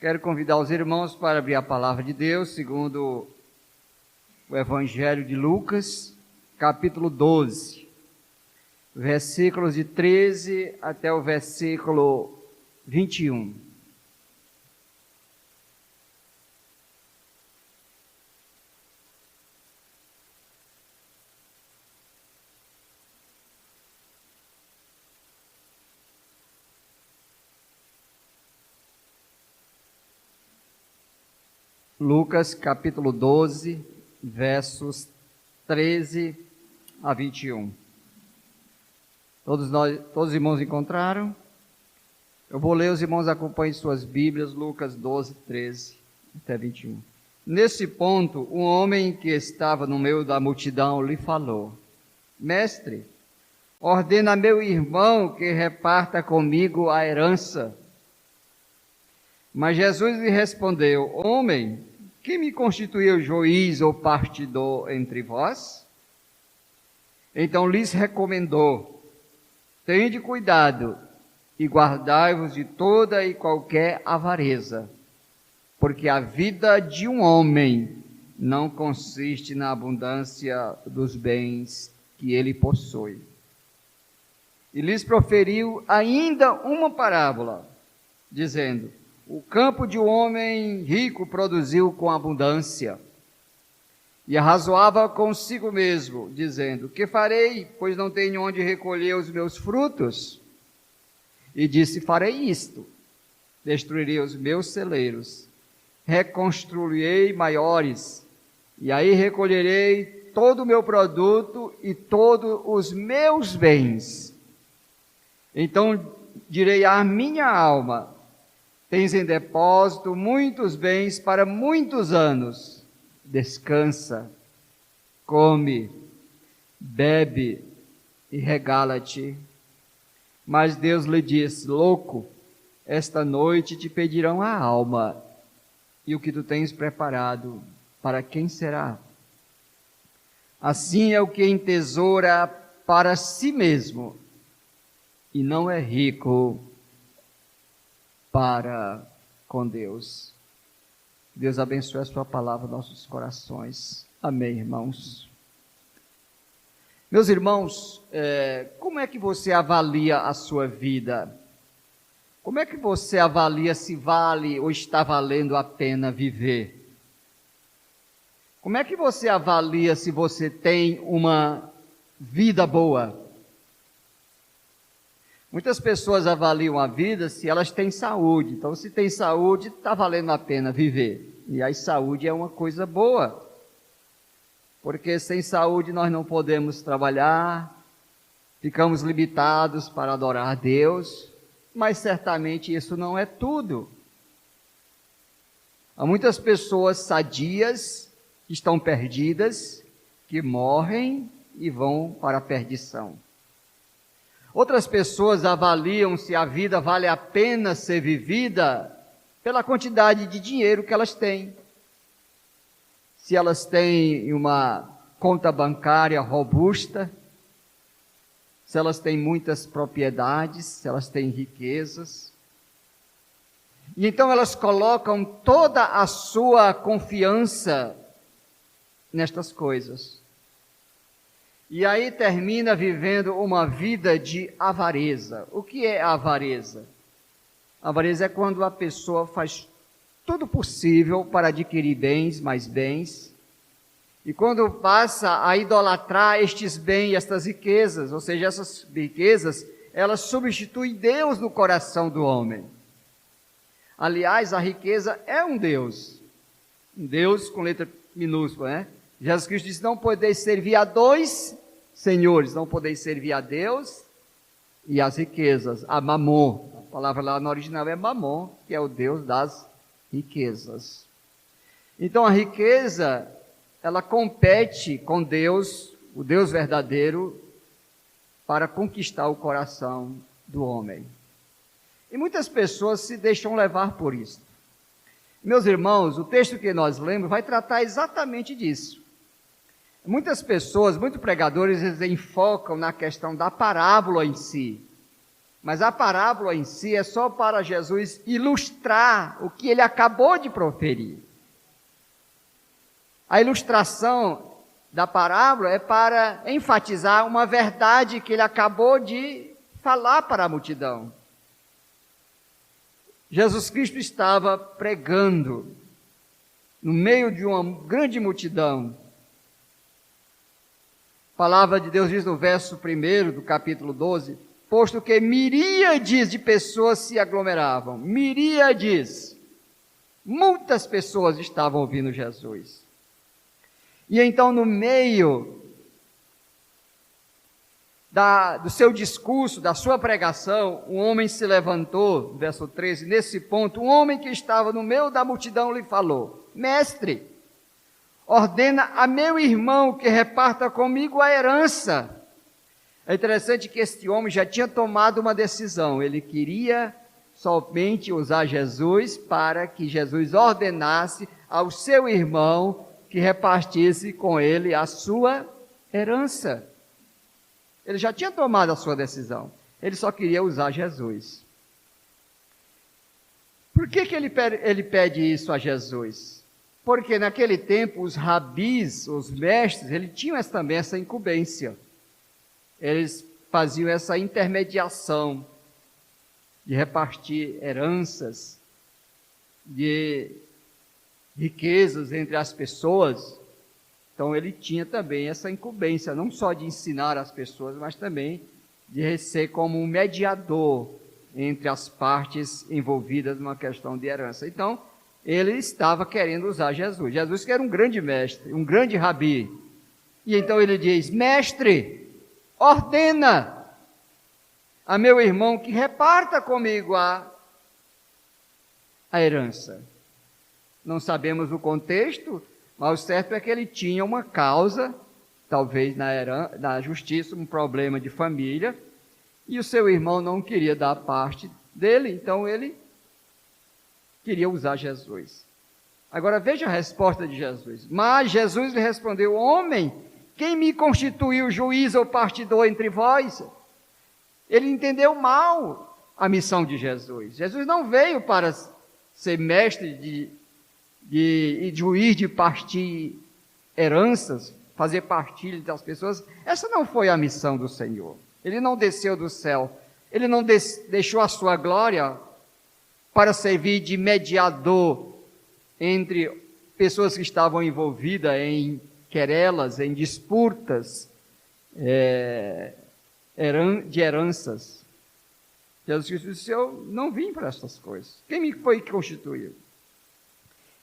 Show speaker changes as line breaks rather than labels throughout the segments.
Quero convidar os irmãos para abrir a palavra de Deus, segundo o Evangelho de Lucas, capítulo 12, versículos de 13 até o versículo 21. Lucas capítulo 12, versos 13 a 21. Todos os irmãos encontraram? Eu vou ler, os irmãos acompanhem suas Bíblias, Lucas 12, 13 até 21. Nesse ponto, um homem que estava no meio da multidão lhe falou: Mestre, ordena a meu irmão que reparta comigo a herança. Mas Jesus lhe respondeu: Homem, quem me constituiu juiz ou partidor entre vós? Então lhes recomendou: Tende cuidado e guardai-vos de toda e qualquer avareza, porque a vida de um homem não consiste na abundância dos bens que ele possui. E lhes proferiu ainda uma parábola, dizendo: O campo de um homem rico produziu com abundância. E arrazoava consigo mesmo, dizendo: Que farei, pois não tenho onde recolher os meus frutos? E disse: Farei isto: destruirei os meus celeiros, reconstruirei maiores, e aí recolherei todo o meu produto e todos os meus bens. Então direi à minha alma: Tens em depósito muitos bens para muitos anos. Descansa, come, bebe e regala-te. Mas Deus lhe disse: Louco, esta noite te pedirão a alma, e o que tu tens preparado, para quem será? Assim é o que entesoura para si mesmo, e não é rico para com Deus. Deus abençoe a sua palavra nos nossos corações. Amém, irmãos. Meus irmãos, como é que você avalia a sua vida? Como é que você avalia se vale ou está valendo a pena viver? Como é que você avalia se você tem uma vida boa? Muitas pessoas avaliam a vida se elas têm saúde. Então, se tem saúde, está valendo a pena viver. E aí, saúde é uma coisa boa. Porque sem saúde nós não podemos trabalhar, ficamos limitados para adorar a Deus, mas certamente isso não é tudo. Há muitas pessoas sadias que estão perdidas, que morrem e vão para a perdição. Outras pessoas avaliam se a vida vale a pena ser vivida pela quantidade de dinheiro que elas têm. Se elas têm uma conta bancária robusta, se elas têm muitas propriedades, se elas têm riquezas. E então elas colocam toda a sua confiança nestas coisas. E aí termina vivendo uma vida de avareza. O que é avareza? Avareza é quando a pessoa faz tudo possível para adquirir bens, mais bens. E quando passa a idolatrar estes bens, estas riquezas, ou seja, essas riquezas, elas substituem Deus no coração do homem. Aliás, a riqueza é um Deus com letra minúscula, né? Jesus Cristo disse: Não podeis servir a dois senhores, não podeis servir a Deus e as riquezas, a Mamon. A palavra lá no original é Mamon, que é o Deus das riquezas. Então a riqueza, ela compete com Deus, o Deus verdadeiro, para conquistar o coração do homem. E muitas pessoas se deixam levar por isso. Meus irmãos, o texto que nós lemos vai tratar exatamente disso. Muitas pessoas, muitos pregadores, eles enfocam na questão da parábola em si. Mas a parábola em si é só para Jesus ilustrar o que ele acabou de proferir. A ilustração da parábola é para enfatizar uma verdade que ele acabou de falar para a multidão. Jesus Cristo estava pregando no meio de uma grande multidão. A palavra de Deus diz no verso 1 do capítulo 12, posto que miríades de pessoas se aglomeravam, miríades, muitas pessoas estavam ouvindo Jesus. E então, no meio do seu discurso, da sua pregação, um homem se levantou, verso 13, nesse ponto, um homem que estava no meio da multidão lhe falou, mestre, ordena a meu irmão que reparta comigo a herança. É interessante que este homem já tinha tomado uma decisão, ele queria somente usar Jesus para que Jesus ordenasse ao seu irmão que repartisse com ele a sua herança. Ele já tinha tomado a sua decisão. Ele só queria usar Jesus. Por que ele pede isso a Jesus? Porque naquele tempo os rabis, os mestres, eles tinham também essa incumbência. Eles faziam essa intermediação de repartir heranças, de riquezas entre as pessoas. Então ele tinha também essa incumbência, não só de ensinar as pessoas, mas também de ser como um mediador entre as partes envolvidas numa questão de herança. Então, ele estava querendo usar Jesus. Jesus que era um grande mestre, um grande rabi. E então ele diz, mestre, ordena a meu irmão que reparta comigo a herança. Não sabemos o contexto, mas o certo é que ele tinha uma causa, talvez na justiça, um problema de família, e o seu irmão não queria dar parte dele, então ele queria usar Jesus. Agora veja a resposta de Jesus. Mas Jesus lhe respondeu, homem, quem me constituiu juiz ou partidor entre vós? Ele entendeu mal a missão de Jesus. Jesus não veio para ser mestre e juiz de partir heranças, fazer partilha das pessoas. Essa não foi a missão do Senhor. Ele não desceu do céu. Ele não deixou a sua glória para servir de mediador entre pessoas que estavam envolvidas em querelas, em disputas de heranças. Jesus Cristo disse, eu não vim para essas coisas. Quem me foi que constituiu?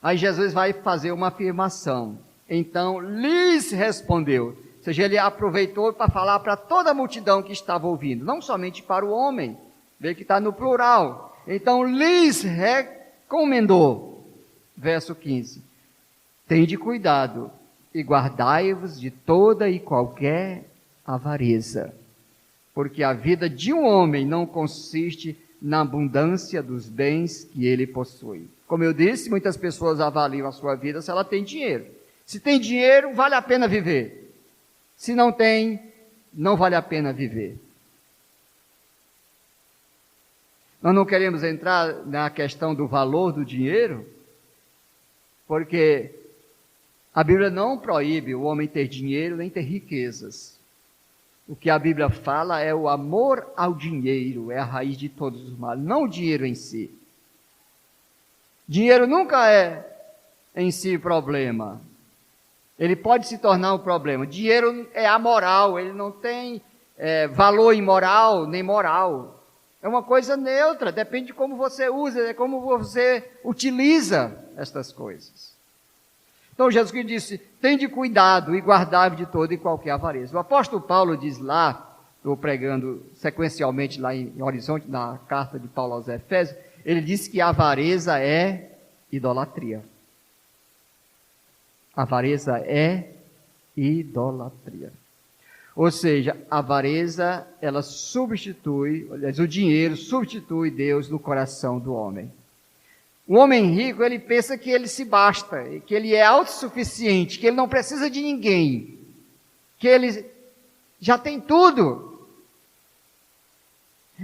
Aí Jesus vai fazer uma afirmação. Então, lhes respondeu. Ou seja, ele aproveitou para falar para toda a multidão que estava ouvindo, não somente para o homem. Vê que está no plural. Então, lhes recomendou. Verso 15. Tende cuidado e guardai-vos de toda e qualquer avareza, porque a vida de um homem não consiste na abundância dos bens que ele possui. Como eu disse, muitas pessoas avaliam a sua vida se ela tem dinheiro. Se tem dinheiro, vale a pena viver. Se não tem, não vale a pena viver. Nós não queremos entrar na questão do valor do dinheiro, porque a Bíblia não proíbe o homem ter dinheiro nem ter riquezas. O que a Bíblia fala é o amor ao dinheiro, é a raiz de todos os males, não o dinheiro em si. Dinheiro nunca é em si problema. Ele pode se tornar um problema. Dinheiro é amoral, ele não tem valor imoral nem moral. É uma coisa neutra, depende de como você usa, de como você utiliza estas coisas. Então Jesus Cristo disse, tende cuidado e guardai-vos de toda e qualquer avareza. O apóstolo Paulo diz lá, estou pregando sequencialmente lá em Horizonte, na carta de Paulo aos Efésios, ele diz que a avareza é idolatria. A avareza é idolatria. Ou seja, a avareza, ela substitui, aliás, o dinheiro substitui Deus no coração do homem. O homem rico, ele pensa que ele se basta, que ele é autossuficiente, que ele não precisa de ninguém, que ele já tem tudo.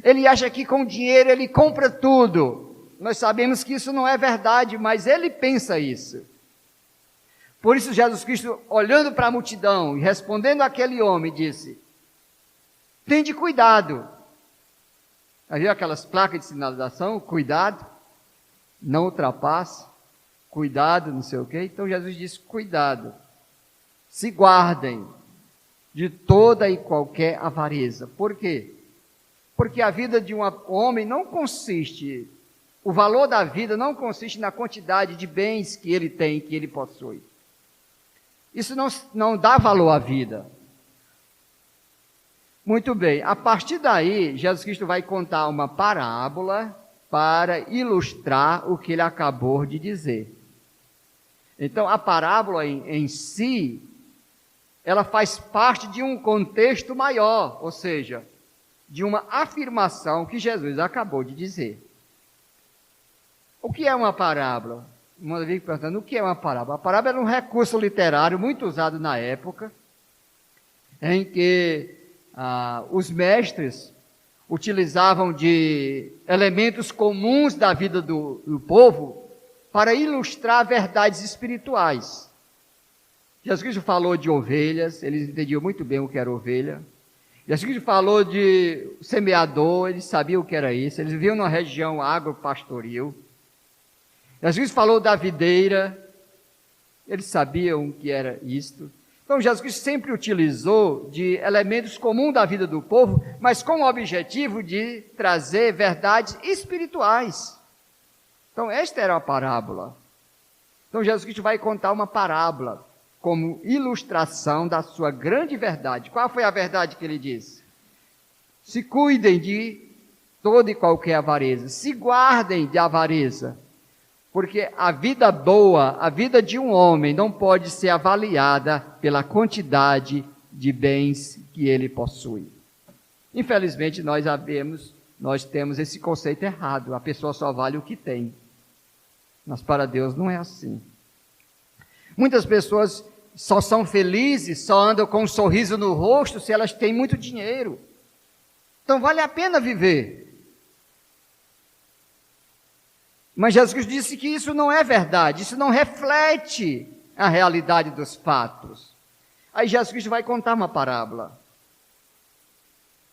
Ele acha que com dinheiro ele compra tudo. Nós sabemos que isso não é verdade, mas ele pensa isso. Por isso Jesus Cristo, olhando para a multidão e respondendo àquele homem, disse: tende cuidado. Havia aquelas placas de sinalização, cuidado, não ultrapasse, cuidado, não sei o quê. Então Jesus disse: cuidado, se guardem de toda e qualquer avareza. Por quê? Porque a vida de um homem não consiste, o valor da vida não consiste na quantidade de bens que ele tem, que ele possui. Isso não dá valor à vida. Muito bem, a partir daí, Jesus Cristo vai contar uma parábola para ilustrar o que ele acabou de dizer. Então, a parábola em si, ela faz parte de um contexto maior, ou seja, de uma afirmação que Jesus acabou de dizer. O que é uma parábola? Uma vez perguntando, o que é uma parábola? A parábola era um recurso literário muito usado na época, em que os mestres utilizavam de elementos comuns da vida do povo para ilustrar verdades espirituais. Jesus Cristo falou de ovelhas, eles entendiam muito bem o que era ovelha. Jesus Cristo falou de semeador, eles sabiam o que era isso, eles viviam numa região agropastoril. Jesus Cristo falou da videira, eles sabiam o que era isto. Então Jesus Cristo sempre utilizou de elementos comuns da vida do povo, mas com o objetivo de trazer verdades espirituais. Então esta era a parábola. Então Jesus Cristo vai contar uma parábola como ilustração da sua grande verdade. Qual foi a verdade que ele disse? Se cuidem de toda e qualquer avareza, se guardem de avareza, porque a vida boa, a vida de um homem não pode ser avaliada pela quantidade de bens que ele possui. Infelizmente nós temos esse conceito errado, a pessoa só vale o que tem. Mas para Deus não é assim. Muitas pessoas só são felizes, só andam com um sorriso no rosto se elas têm muito dinheiro. Então vale a pena viver. Mas Jesus Cristo disse que isso não é verdade, isso não reflete a realidade dos fatos. Aí Jesus Cristo vai contar uma parábola.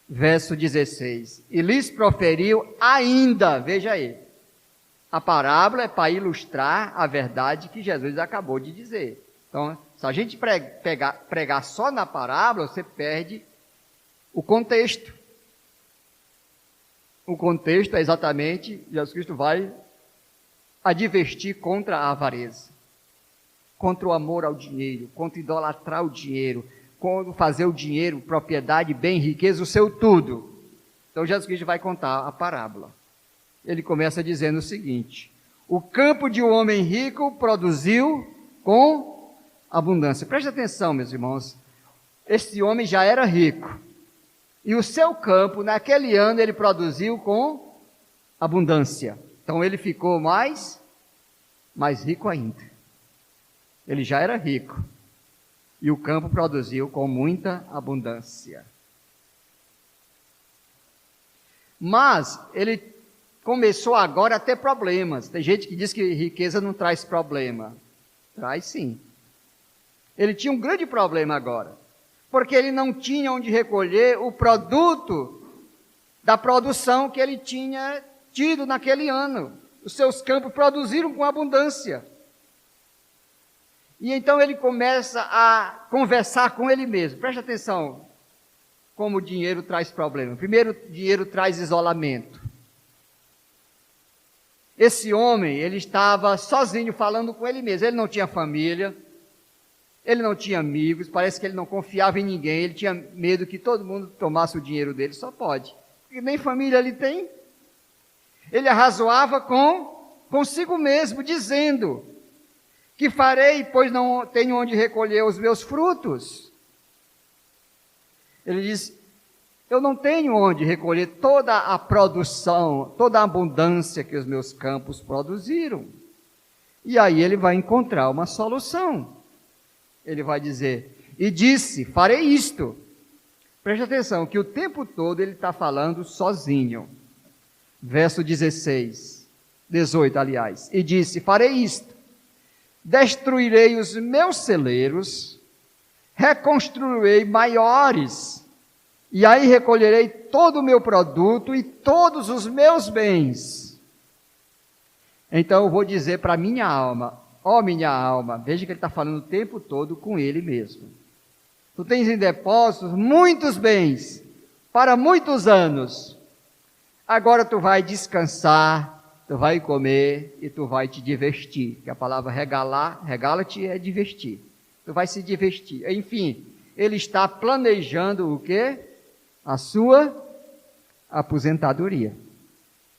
Verso 16. E lhes proferiu ainda, veja aí. A parábola é para ilustrar a verdade que Jesus acabou de dizer. Então, se a gente pregar só na parábola, você perde o contexto. O contexto é exatamente, Jesus Cristo vai advertir contra a avareza, contra o amor ao dinheiro, contra idolatrar o dinheiro, contra fazer o dinheiro, propriedade, bem, riqueza, o seu tudo. Então Jesus Cristo vai contar a parábola. Ele começa dizendo o seguinte: o campo de um homem rico produziu com abundância. Preste atenção, meus irmãos, esse homem já era rico, e o seu campo, naquele ano, ele produziu com abundância. Então ele ficou mais rico ainda. Ele já era rico. E o campo produziu com muita abundância. Mas ele começou agora a ter problemas. Tem gente que diz que riqueza não traz problema. Traz sim. Ele tinha um grande problema agora. Porque ele não tinha onde recolher o produto da produção que ele tinha tido naquele ano. Os seus campos produziram com abundância. E então ele começa a conversar com ele mesmo. Preste atenção como o dinheiro traz problema. Primeiro, o dinheiro traz isolamento. Esse homem, ele estava sozinho falando com ele mesmo. Ele não tinha família, ele não tinha amigos, parece que ele não confiava em ninguém, ele tinha medo que todo mundo tomasse o dinheiro dele. Só pode, porque nem família ele tem. Ele arrazoava consigo mesmo, dizendo: que farei, pois não tenho onde recolher os meus frutos? Ele diz: eu não tenho onde recolher toda a produção, toda a abundância que os meus campos produziram. E aí ele vai encontrar uma solução. Ele vai dizer: e disse, farei isto, Preste atenção, que o tempo todo ele está falando sozinho. Verso 18, aliás. E disse, farei isto, destruirei os meus celeiros, reconstruirei maiores, e aí recolherei todo o meu produto e todos os meus bens. Então eu vou dizer para minha alma, ó minha alma, veja que ele está falando o tempo todo com ele mesmo. Tu tens em depósitos muitos bens, para muitos anos. Agora tu vai descansar, tu vai comer e tu vai te divertir. Que a palavra regalar, regala-te é divertir. Tu vai se divertir. Enfim, ele está planejando o quê? A sua aposentadoria.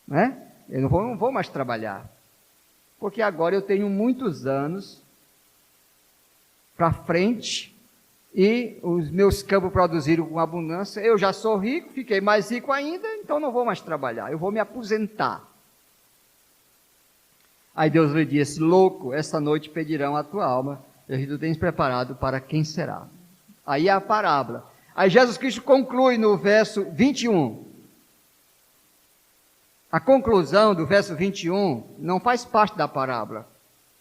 Né? Eu não vou mais trabalhar. Porque agora eu tenho muitos anos para frente e os meus campos produziram com abundância. Eu já sou rico, fiquei mais rico ainda, então não vou mais trabalhar, eu vou me aposentar. Aí Deus lhe disse, louco, esta noite pedirão a tua alma, e tu tens preparado para quem será. Aí é a parábola. Aí Jesus Cristo conclui no verso 21. A conclusão do verso 21 não faz parte da parábola.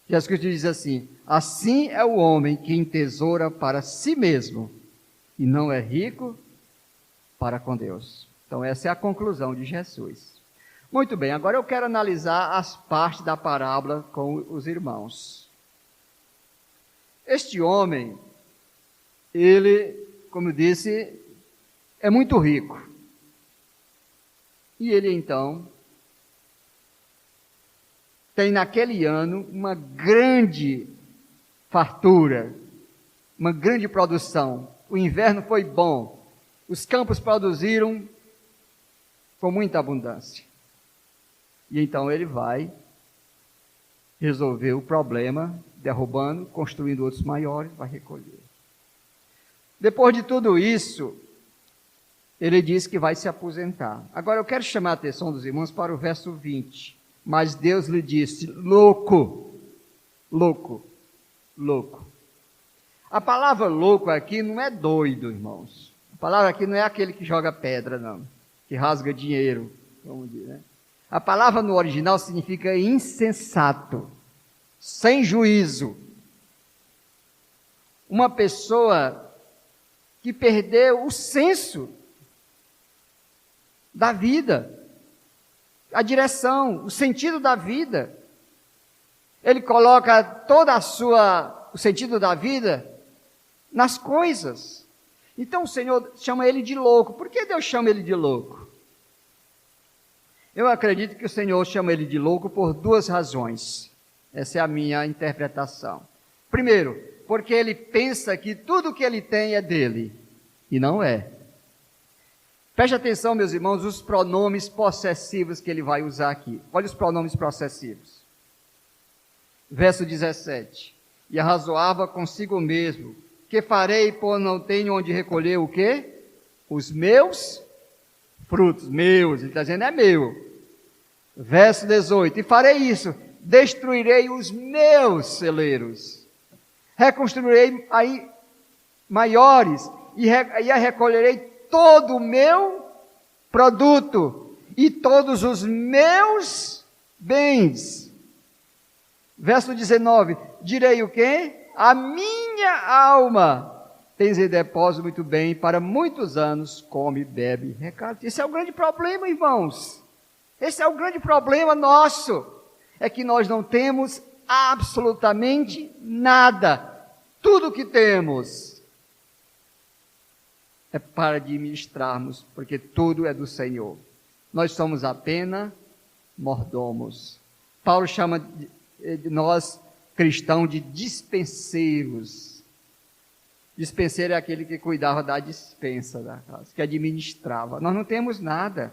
Jesus Cristo diz assim, assim é o homem que entesoura para si mesmo e não é rico para com Deus. Então essa é a conclusão de Jesus. Muito bem, agora eu quero analisar as partes da parábola com os irmãos. Este homem, ele, como eu disse, é muito rico. E ele então tem naquele ano uma grande fartura, uma grande produção. O inverno foi bom, os campos produziram com muita abundância. E então ele vai resolver o problema, derrubando, construindo outros maiores, vai recolher. Depois de tudo isso, ele diz que vai se aposentar. Agora eu quero chamar a atenção dos irmãos para o verso 20. Mas Deus lhe disse, louco, louco, louco. A palavra louco aqui não é doido, irmãos. A palavra aqui não é aquele que joga pedra, não. Que rasga dinheiro, vamos dizer, né? A palavra no original significa insensato, sem juízo. Uma pessoa que perdeu o senso da vida, a direção, o sentido da vida. Ele coloca o sentido da vida nas coisas. Então o Senhor chama ele de louco. Por que Deus chama ele de louco? Eu acredito que o Senhor chama ele de louco por duas razões. Essa é a minha interpretação. Primeiro, porque ele pensa que tudo que ele tem é dele, e não é. Preste atenção, meus irmãos, os pronomes possessivos que ele vai usar aqui. Olha os pronomes possessivos. Verso 17. E arrazoava consigo mesmo, que farei, por não tenho onde recolher o quê? Os meus frutos. Meus, ele está dizendo, é meu. Verso 18. E farei isso, destruirei os meus celeiros. Reconstruirei aí maiores, e recolherei todo o meu produto e todos os meus bens. Verso 19, direi o quê? A minha alma tens em depósito muito bem, para muitos anos come, bebe, recarte. Esse é o grande problema, irmãos. Esse é o grande problema nosso. É que nós não temos absolutamente nada. Tudo que temos é para administrarmos, porque tudo é do Senhor. Nós somos apenas mordomos. Paulo chama de nós, cristãos, de dispenseiros. Dispenseiro é aquele que cuidava da dispensa da casa, que administrava. Nós não temos nada.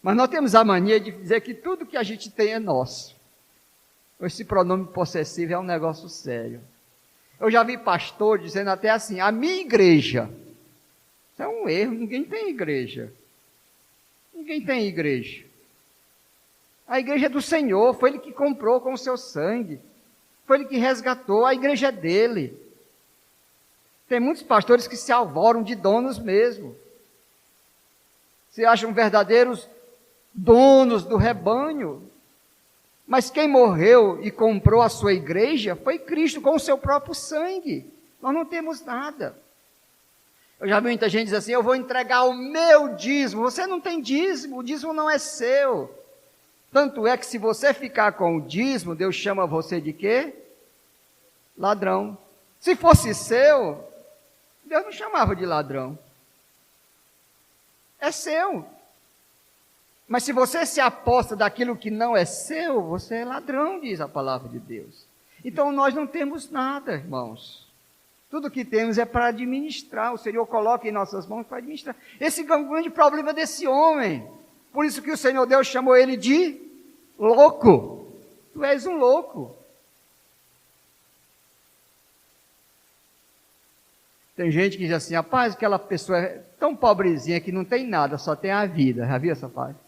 Mas nós temos a mania de dizer que tudo que a gente tem é nosso. Esse pronome possessivo é um negócio sério. Eu já vi pastor dizendo até assim, a minha igreja. Isso é um erro, ninguém tem igreja. Ninguém tem igreja. A igreja é do Senhor, foi Ele que comprou com o seu sangue. Foi Ele que resgatou, a igreja é dele. Tem muitos pastores que se alvoram de donos mesmo. Se acham verdadeiros donos do rebanho. Mas quem morreu e comprou a sua igreja foi Cristo com o seu próprio sangue. Nós não temos nada. Eu já vi muita gente dizer assim, eu vou entregar o meu dízimo. Você não tem dízimo, o dízimo não é seu. Tanto é que se você ficar com o dízimo, Deus chama você de quê? Ladrão. Se fosse seu, Deus não chamava de ladrão. É seu. Mas se você se aposta daquilo que não é seu, você é ladrão, diz a palavra de Deus. Então nós não temos nada, irmãos. Tudo que temos é para administrar. O Senhor coloca em nossas mãos para administrar. Esse é o grande problema desse homem. Por isso que o Senhor Deus chamou ele de louco. Tu és um louco. Tem gente que diz assim, rapaz, aquela pessoa é tão pobrezinha que não tem nada, só tem a vida. Já viu essa parte?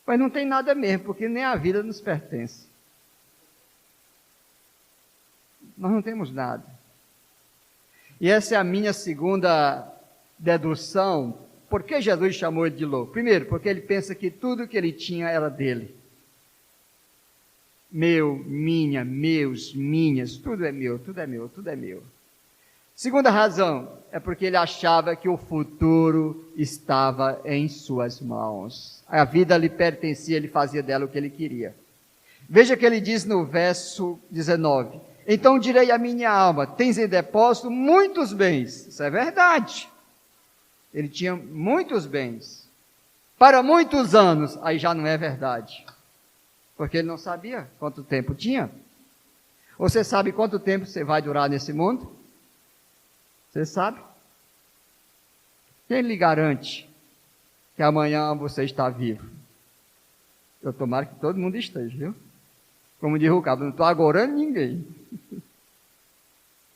Mas não tem nada mesmo, porque nem a vida nos pertence. Nós não temos nada. E essa é a minha segunda dedução. Por que Jesus chamou ele de louco? Primeiro, porque ele pensa que tudo que ele tinha era dele. Meu, minha, meus, minhas, tudo é meu, tudo é meu, tudo é meu. Segunda razão, é porque ele achava que o futuro estava em suas mãos. A vida lhe pertencia, ele fazia dela o que ele queria. Veja que ele diz no verso 19, então direi à minha alma, tens em depósito muitos bens. Isso é verdade. Ele tinha muitos bens. Para muitos anos, aí já não é verdade. Porque ele não sabia quanto tempo tinha. Você sabe quanto tempo você vai durar nesse mundo? Você sabe? Quem lhe garante que amanhã você está vivo? Eu tomara que todo mundo esteja, viu? Como diz o cabo, não estou agorando ninguém.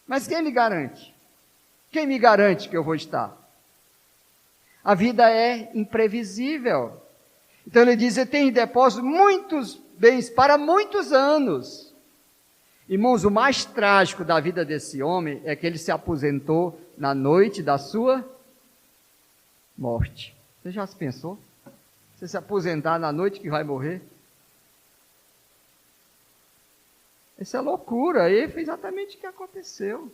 Mas quem lhe garante? Quem me garante que eu vou estar? A vida é imprevisível. Então ele diz, eu tenho em depósito muitos bens para muitos anos. Irmãos, o mais trágico da vida desse homem é que ele se aposentou na noite da sua morte. Você já se pensou? Você se aposentar na noite que vai morrer? Isso é loucura, e foi exatamente o que aconteceu.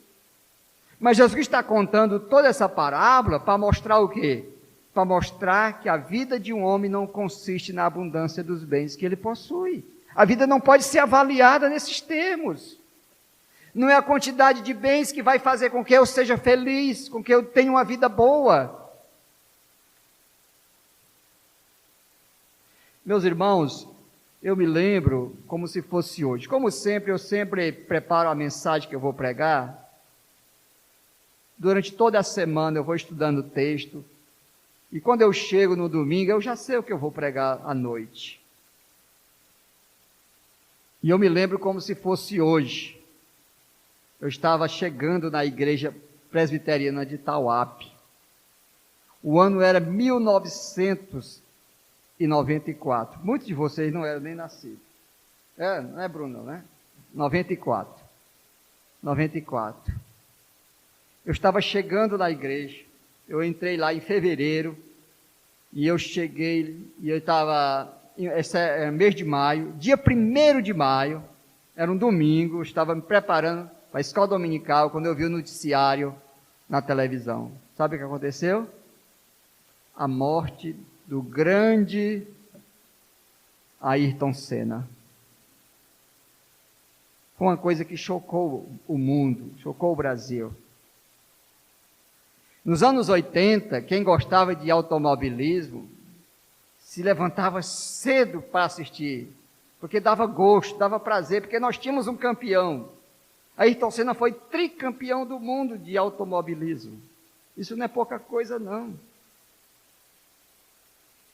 Mas Jesus está contando toda essa parábola para mostrar o quê? Para mostrar que a vida de um homem não consiste na abundância dos bens que ele possui. A vida não pode ser avaliada nesses termos. Não é a quantidade de bens que vai fazer com que eu seja feliz, com que eu tenha uma vida boa. Meus irmãos, eu me lembro como se fosse hoje. Como sempre, eu sempre preparo a mensagem que eu vou pregar. Durante toda a semana eu vou estudando o texto. E quando eu chego no domingo, eu já sei o que eu vou pregar à noite. E eu me lembro como se fosse hoje. Eu estava chegando na igreja presbiteriana de Tauape. O ano era 1994. Muitos de vocês não eram nem nascidos. Não é, Bruno, né? 94. Eu estava chegando na igreja. Eu entrei lá em fevereiro. E eu cheguei, e eu estava... Esse é mês de maio, dia 1º de maio, era um domingo, eu estava me preparando para a escola dominical, quando eu vi o noticiário na televisão. Sabe o que aconteceu? A morte do grande Ayrton Senna. Foi uma coisa que chocou o mundo, chocou o Brasil. Nos anos 80, quem gostava de automobilismo, se levantava cedo para assistir, porque dava gosto, dava prazer, porque nós tínhamos um campeão. Ayrton Senna foi tricampeão do mundo de automobilismo. Isso não é pouca coisa, não.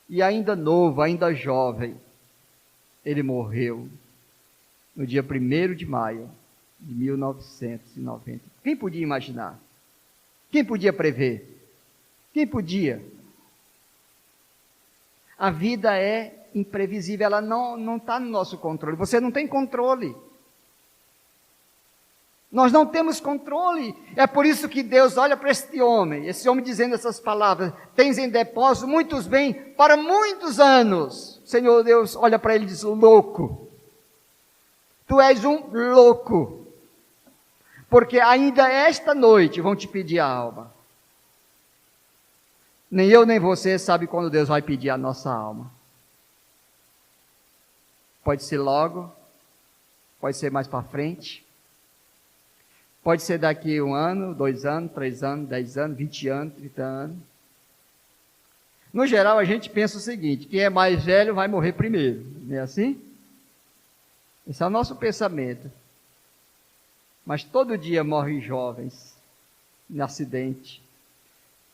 E ainda novo, ainda jovem, ele morreu no dia 1º de maio de 1990. Quem podia imaginar? Quem podia prever? Quem podia? A vida é imprevisível, ela não está no nosso controle. Você não tem controle. Nós não temos controle. É por isso que Deus olha para esse homem dizendo essas palavras: tens em depósito muitos bens para muitos anos. Senhor Deus olha para ele e diz: louco, tu és um louco, porque ainda esta noite vão te pedir a alma. Nem eu nem você sabe quando Deus vai pedir a nossa alma. Pode ser logo, pode ser mais para frente, pode ser daqui 1 ano, 2 anos, 3 anos, 10 anos, 20 anos, 30 anos. No geral, a gente pensa o seguinte: quem é mais velho vai morrer primeiro, não é assim? Esse é o nosso pensamento. Mas todo dia morrem jovens em acidente.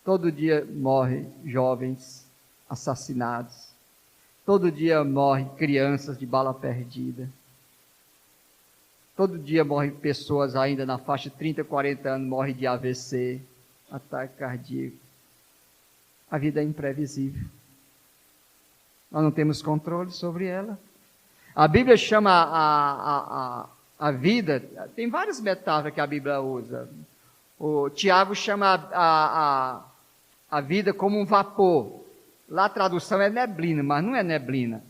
Todo dia morrem jovens assassinados. Todo dia morrem crianças de bala perdida. Todo dia morrem pessoas ainda na faixa de 30, 40 anos, morrem de AVC, ataque cardíaco. A vida é imprevisível. Nós não temos controle sobre ela. A Bíblia chama a vida, tem várias metáforas que a Bíblia usa. O Tiago chama a vida como um vapor. Lá a tradução é neblina, mas não é neblina.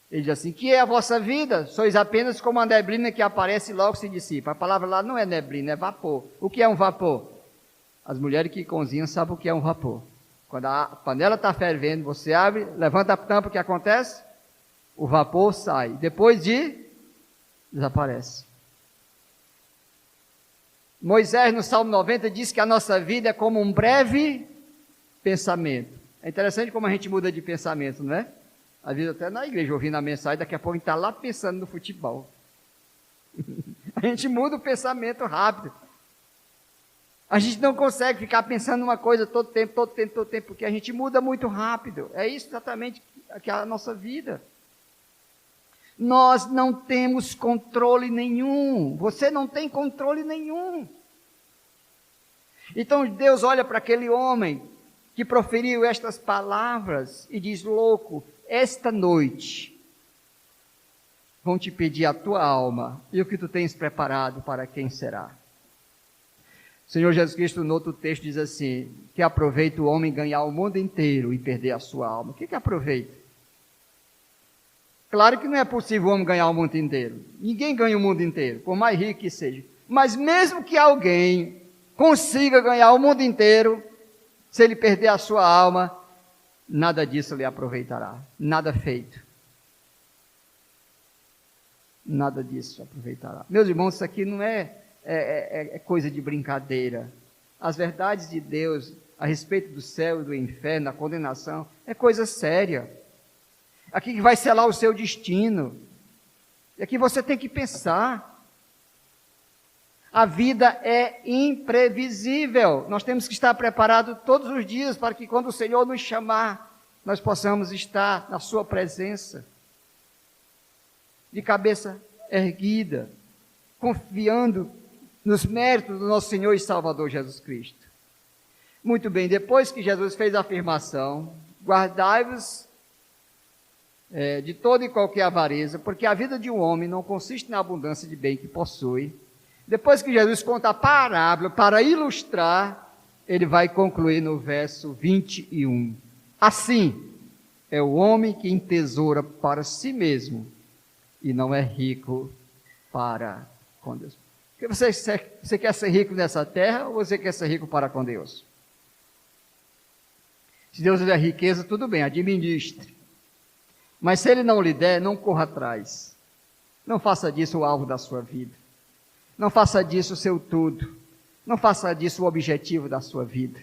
Ele diz assim: que é a vossa vida? Sois apenas como a neblina que aparece e logo se dissipa. A palavra lá não é neblina, é vapor. O que é um vapor? As mulheres que cozinham sabem o que é um vapor. Quando a panela está fervendo, você abre, levanta a tampa, o que acontece? O vapor sai. Depois desaparece. Moisés, no Salmo 90, diz que a nossa vida é como um breve pensamento. É interessante como a gente muda de pensamento, não é? Às vezes até na igreja, ouvindo a mensagem, daqui a pouco a gente está lá pensando no futebol. A gente muda o pensamento rápido. A gente não consegue ficar pensando numa coisa todo tempo, porque a gente muda muito rápido. É isso exatamente que é a nossa vida. Nós não temos controle nenhum. Você não tem controle nenhum. Então Deus olha para aquele homem que proferiu estas palavras e diz: louco, esta noite vão te pedir a tua alma, e o que tu tens preparado para quem será? O Senhor Jesus Cristo, no outro texto, diz assim: que aproveita o homem ganhar o mundo inteiro e perder a sua alma. O que aproveita? Claro que não é possível o homem ganhar o mundo inteiro. Ninguém ganha o mundo inteiro, por mais rico que seja. Mas mesmo que alguém consiga ganhar o mundo inteiro, se ele perder a sua alma, nada disso lhe aproveitará. Nada feito. Nada disso aproveitará. Meus irmãos, isso aqui não é coisa de brincadeira. As verdades de Deus a respeito do céu e do inferno, da condenação, é coisa séria. Aqui que vai selar o seu destino. E aqui você tem que pensar. A vida é imprevisível. Nós temos que estar preparados todos os dias para que quando o Senhor nos chamar, nós possamos estar na sua presença, de cabeça erguida, confiando nos méritos do nosso Senhor e Salvador Jesus Cristo. Muito bem, depois que Jesus fez a afirmação: guardai-vos de toda e qualquer avareza, porque a vida de um homem não consiste na abundância de bem que possui. Depois que Jesus conta a parábola para ilustrar, ele vai concluir no verso 21. Assim é o homem que entesoura para si mesmo e não é rico para com Deus. Porque você quer ser rico nessa terra ou você quer ser rico para com Deus? Se Deus lhe der riqueza, tudo bem, administre. Mas se Ele não lhe der, não corra atrás. Não faça disso o alvo da sua vida. Não faça disso o seu tudo. Não faça disso o objetivo da sua vida.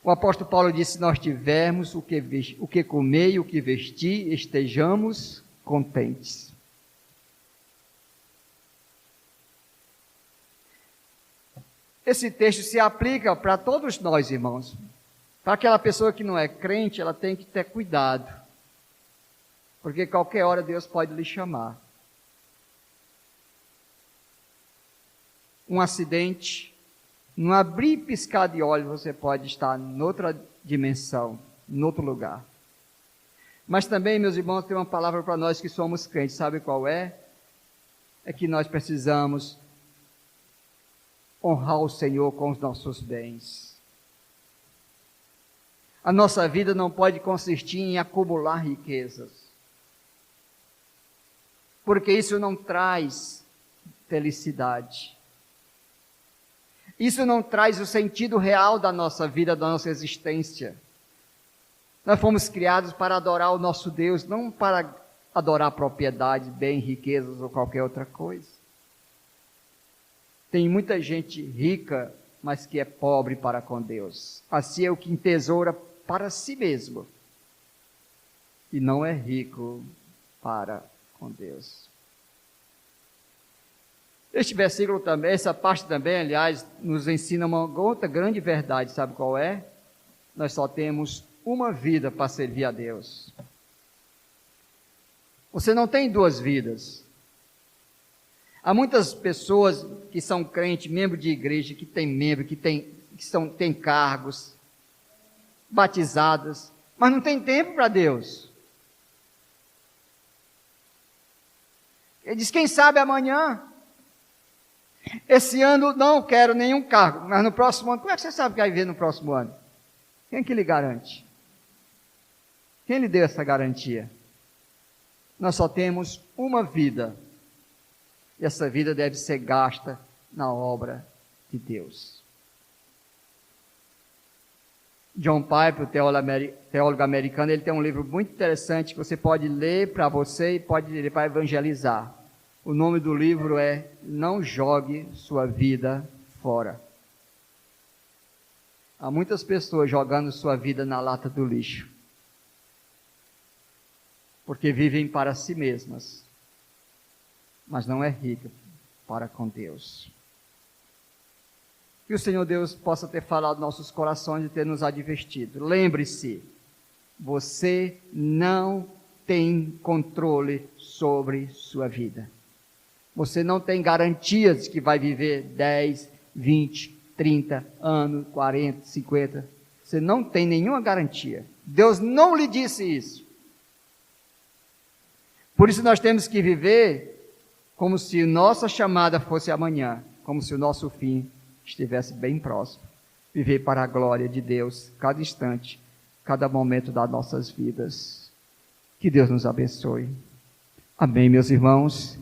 O apóstolo Paulo disse: se nós tivermos o que comer e o que vestir, estejamos contentes. Esse texto se aplica para todos nós, irmãos. Para aquela pessoa que não é crente, ela tem que ter cuidado. Porque qualquer hora Deus pode lhe chamar. Um acidente, num abrir e piscar de olhos, você pode estar noutra dimensão, noutro lugar. Mas também, meus irmãos, tem uma palavra para nós que somos crentes. Sabe qual é? É que nós precisamos honrar o Senhor com os nossos bens. A nossa vida não pode consistir em acumular riquezas, porque isso não traz felicidade. Isso não traz o sentido real da nossa vida, da nossa existência. Nós fomos criados para adorar o nosso Deus, não para adorar propriedades, bens, riquezas ou qualquer outra coisa. Tem muita gente rica, mas que é pobre para com Deus. Assim é o que entesoura para si mesmo e não é rico para com Deus. Este versículo também, essa parte também, aliás, nos ensina uma outra grande verdade, sabe qual é? Nós só temos uma vida para servir a Deus. Você não tem duas vidas. Há muitas pessoas que são crentes, membros de igreja, que têm membros, têm cargos, batizadas, mas não tem tempo para Deus. Ele diz, quem sabe amanhã? Esse ano não quero nenhum cargo, mas no próximo ano, como é que você sabe que vai viver no próximo ano? Quem que lhe garante? Quem lhe deu essa garantia? Nós só temos uma vida, e essa vida deve ser gasta na obra de Deus. John Piper, o teólogo americano, ele tem um livro muito interessante que você pode ler para você e pode ler para evangelizar. O nome do livro é Não Jogue Sua Vida Fora. Há muitas pessoas jogando sua vida na lata do lixo, porque vivem para si mesmas, mas não é rica para com Deus. Que o Senhor Deus possa ter falado nossos corações e ter nos advertido. Lembre-se, você não tem controle sobre sua vida. Você não tem garantias de que vai viver 10, 20, 30 anos, 40, 50. Você não tem nenhuma garantia. Deus não lhe disse isso. Por isso nós temos que viver como se nossa chamada fosse amanhã, como se o nosso fim estivesse bem próximo. Viver para a glória de Deus, cada instante, cada momento das nossas vidas. Que Deus nos abençoe. Amém, meus irmãos.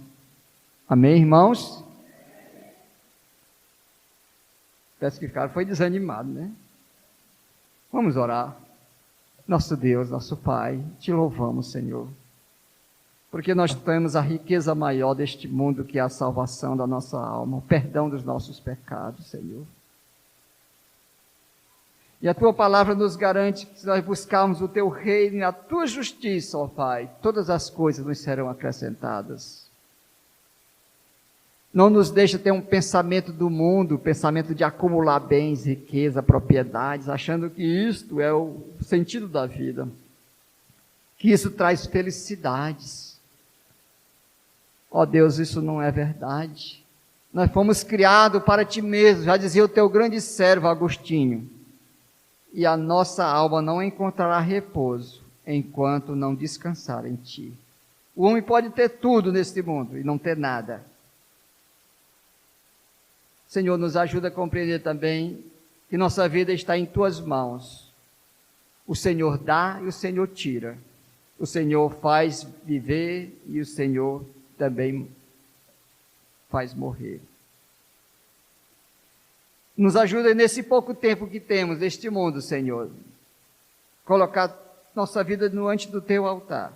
Amém, irmãos? Parece que o cara foi desanimado, né? Vamos orar. Nosso Deus, nosso Pai, te louvamos, Senhor, porque nós temos a riqueza maior deste mundo, que é a salvação da nossa alma, o perdão dos nossos pecados, Senhor. E a Tua palavra nos garante que se nós buscarmos o Teu reino e a Tua justiça, ó Pai, todas as coisas nos serão acrescentadas. Não nos deixa ter um pensamento do mundo, pensamento de acumular bens, riqueza, propriedades, achando que isto é o sentido da vida, que isso traz felicidades. Ó Deus, isso não é verdade. Nós fomos criados para Ti mesmo, já dizia o Teu grande servo Agostinho, e a nossa alma não encontrará repouso enquanto não descansar em Ti. O homem pode ter tudo neste mundo e não ter nada. Senhor, nos ajuda a compreender também que nossa vida está em Tuas mãos. O Senhor dá e o Senhor tira. O Senhor faz viver e o Senhor também faz morrer. Nos ajuda nesse pouco tempo que temos neste mundo, Senhor. Colocar nossa vida diante do Teu altar.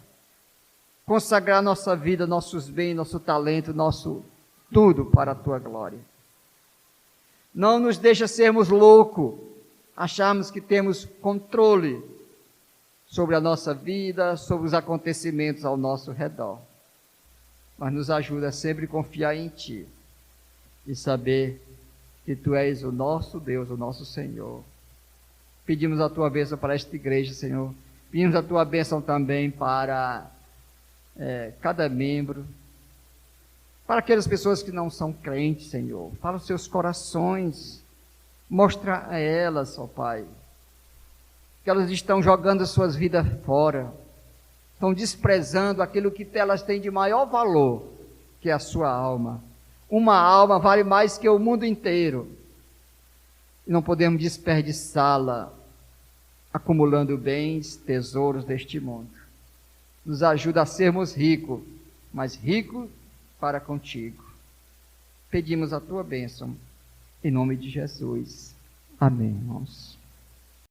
Consagrar nossa vida, nossos bens, nosso talento, nosso tudo para a Tua glória. Não nos deixa sermos loucos, acharmos que temos controle sobre a nossa vida, sobre os acontecimentos ao nosso redor. Mas nos ajuda a sempre confiar em Ti e saber que Tu és o nosso Deus, o nosso Senhor. Pedimos a Tua bênção para esta igreja, Senhor. Pedimos a Tua bênção também para cada membro, para aquelas pessoas que não são crentes, Senhor. Fala os seus corações, mostra a elas, ó Pai, que elas estão jogando as suas vidas fora, estão desprezando aquilo que elas têm de maior valor, que é a sua alma. Uma alma vale mais que o mundo inteiro. e não podemos desperdiçá-la acumulando bens, tesouros deste mundo. Nos ajuda a sermos ricos, mas ricos para contigo. Pedimos a tua bênção, em nome de Jesus. Amém, irmãos.